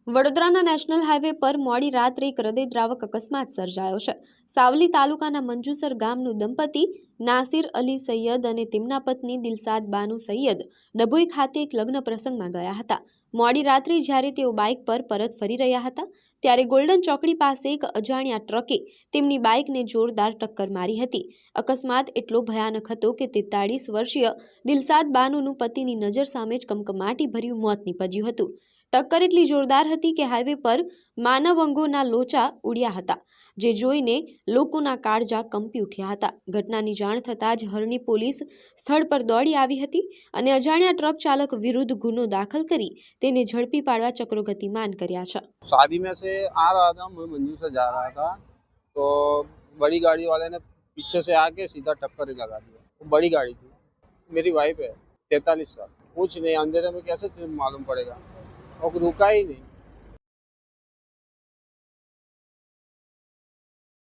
વડોદરાના national highway પર મોડી રાત્રે એક હૃદયદ્રાવક અકસ્માત સર્જાયો છે। સાવલી તાલુકાના મંજુસર ગામનું દંપતી નાસિર અલી સૈયદ અને તેમના પત્ની દિલશાદ બાનુ સૈયદ ડભોઈ ખાતે એક લગ્ન પ્રસંગમાં ગયા હતા। મોડી રાત્રે જ્યારે તેઓ બાઇક પર પરત ફરી રહ્યા હતા ત્યારે ગોલ્ડન ચોકડી પાસે એક અજાણ્યા ટ્રકે તેમની બાઇકને જોરદાર ટક્કર મારી હતી। અકસ્માત એટલો ભયાનક હતો કે 43 વર્ષીય દિલશાદ બાનુનું પતિની નજર સામે જ કમકમાટી ભર્યું મોત નીપજ્યું હતું। ટક્કર એટલી જોરદાર હતી કે હાઈવે પર માનવ અંગોના લોચા ઉડ્યા હતા, જે જોઈને લોકોના કાળજા કંપી ઉઠ્યા હતા। ઘટનાની જાણ થતાં જ હરણી પોલીસ સ્થળ પર દોડી આવી હતી અને અજાણ્યા ટ્રક ચાલક વિરુદ્ધ ગુનો દાખલ કરી તેને ઝડપી પાડવા ચક્રો गतिमान કર્યા છે। शादी में से आ रहा था, मैं मंजू से जा रहा था तो बड़ी गाड़ी वाले ने पीछे से आके सीधा टक्कर ही लगा दिया। वो बड़ी गाड़ी थी, मेरी वाइफ है 43 साल, कुछ नहीं अंधेरे में कैसे मालूम पड़ेगा और रुका ही नहीं।